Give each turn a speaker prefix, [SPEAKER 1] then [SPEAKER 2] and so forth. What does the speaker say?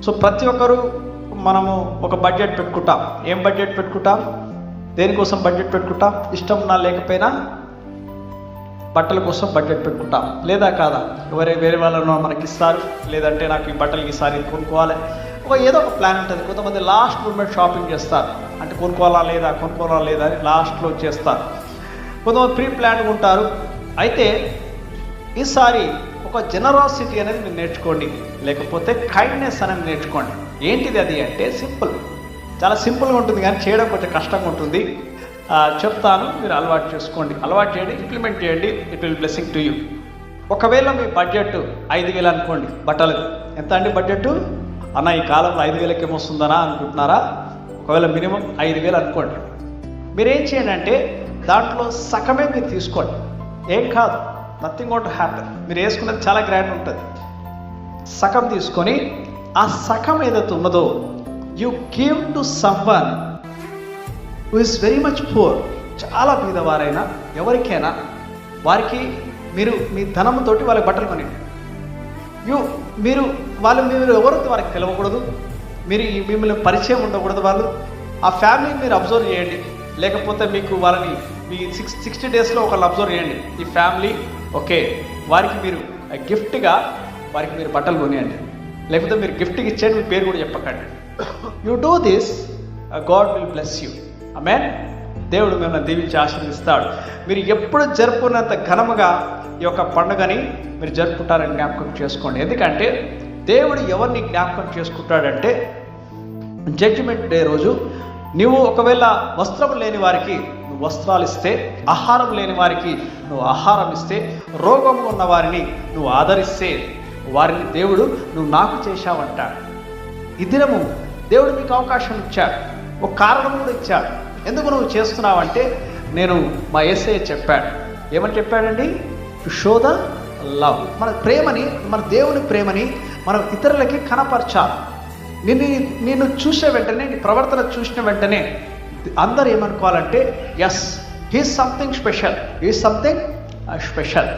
[SPEAKER 1] So ప్రతి ఒక్కరూ మనము ఒక బడ్జెట్ పెట్టుకుంటాం. ఏం బడ్జెట్ పెట్టుకుంటాం? దేనికోసం బడ్జెట్ పెట్టుకుంటాం? ఇష్టం ఉన్నా లేకపోయినా బట్టల కోసం బడ్జెట్ పెట్టుకుంటాం, లేదా కాదా? వేరే వాళ్ళను మనకి ఇస్తారు, లేదంటే నాకు ఈ బట్టలకి ఈసారి కొనుక్కోవాలి, ఏదో ఒక ప్లాన్ ఉంటుంది. కొంతమంది లాస్ట్ మూమెంట్ షాపింగ్ చేస్తారు, అంటే కొనుక్కోవాలా లేదా అని లాస్ట్లో చేస్తారు. కొంతమంది ప్రీ ప్లాన్గా ఉంటారు. అయితే ఈసారి ఒక జనరాసిటీ అనేది మీరు నేర్చుకోండి, లేకపోతే కైండ్నెస్ అనేది నేర్చుకోండి. ఏంటిది అది అంటే సింపుల్, చాలా సింపుల్గా ఉంటుంది, కానీ చేయడం కొంచెం కష్టంగా ఉంటుంది. చెప్తాను, మీరు అలవాటు చేసుకోండి, అలవాటు చేయండి, ఇంప్లిమెంట్ చేయండి. It will blessing to you. ఒకవేళ మీ బడ్జెట్ 5,000 అనుకోండి, బట్టలు ఎంత అండి బడ్జెట్? అన్న ఈ కాలంలో 5,000కి ఏమొస్తుందనా అనుకుంటున్నారా? ఒకవేళ మినిమం 5,000 అనుకోండి. మీరేం చేయండి అంటే దాంట్లో సగమే మీరు తీసుకోండి, ఏం కాదు, నథింగ్ గోయింగ్ టు హ్యాపెన్. మీరు వేసుకున్నది చాలా గ్రాండ్ ఉంటుంది. సగం తీసుకొని ఆ సగం ఏదైతే ఉన్నదో you give to someone who is very much poor. చాలా బీదవారైనా ఎవరికైనా వారికి మీరు మీ ధనంతోటి వాళ్ళకి బట్టలు కొనండి. మీరు ఎవరు వారికి తెలవకూడదు, మిమ్మల్ని పరిచయం ఉండకూడదు. వాళ్ళు ఆ ఫ్యామిలీని మీరు అబ్జర్వ్ చేయండి, లేకపోతే మీకు వాళ్ళని మీ 60 డేస్లో ఒకళ్ళు అబ్జర్వ్ చేయండి. ఈ ఫ్యామిలీ ఓకే, వారికి మీరు గిఫ్ట్గా వారికి మీరు బట్టలు కొనియండి, లేకపోతే మీరు గిఫ్ట్కి ఇచ్చేయండి, మీ పేరు కూడా చెప్పకండి. You do this, God will bless you. Amen. దేవుడు మిమ్మల్ని దీవించి ఆశీర్వదిస్తాడు. మీరు ఎప్పుడు జరుపుకున్నంత ఘనముగా ఈ యొక్క పండుగని మీరు జరుపుకుంటారని జ్ఞాపకం చేసుకోండి. ఎందుకంటే దేవుడు ఎవరిని జ్ఞాపకం చేసుకుంటాడంటే జడ్జిమెంట్ డే రోజు నువ్వు ఒకవేళ వస్త్రం లేని వారికి నువ్వు వస్త్రాలు ఇస్తే, ఆహారం లేని వారికి నువ్వు ఆహారం ఇస్తే, రోగం ఉన్న వారిని నువ్వు ఆదరిస్తే వారిని దేవుడు నువ్వు నాకు చేశావంటాడు. ఈ దినము దేవుడు మీకు అవకాశం ఇచ్చాడు, ఒక కారణం కూడా ఇచ్చాడు. ఎందుకు నువ్వు చేస్తున్నావంటే నేను మా యేసయ్య చెప్పాడు. ఏమని చెప్పాడండి? To show the love. మన ప్రేమని, మన దేవుని ప్రేమని మనం ఇతరులకి కనపరచాలి. నిన్ను చూసే వెంటనే, నీ ప్రవర్తన చూసిన వెంటనే అందరూ ఏమనుకోవాలంటే yes, he is something special, he is something special.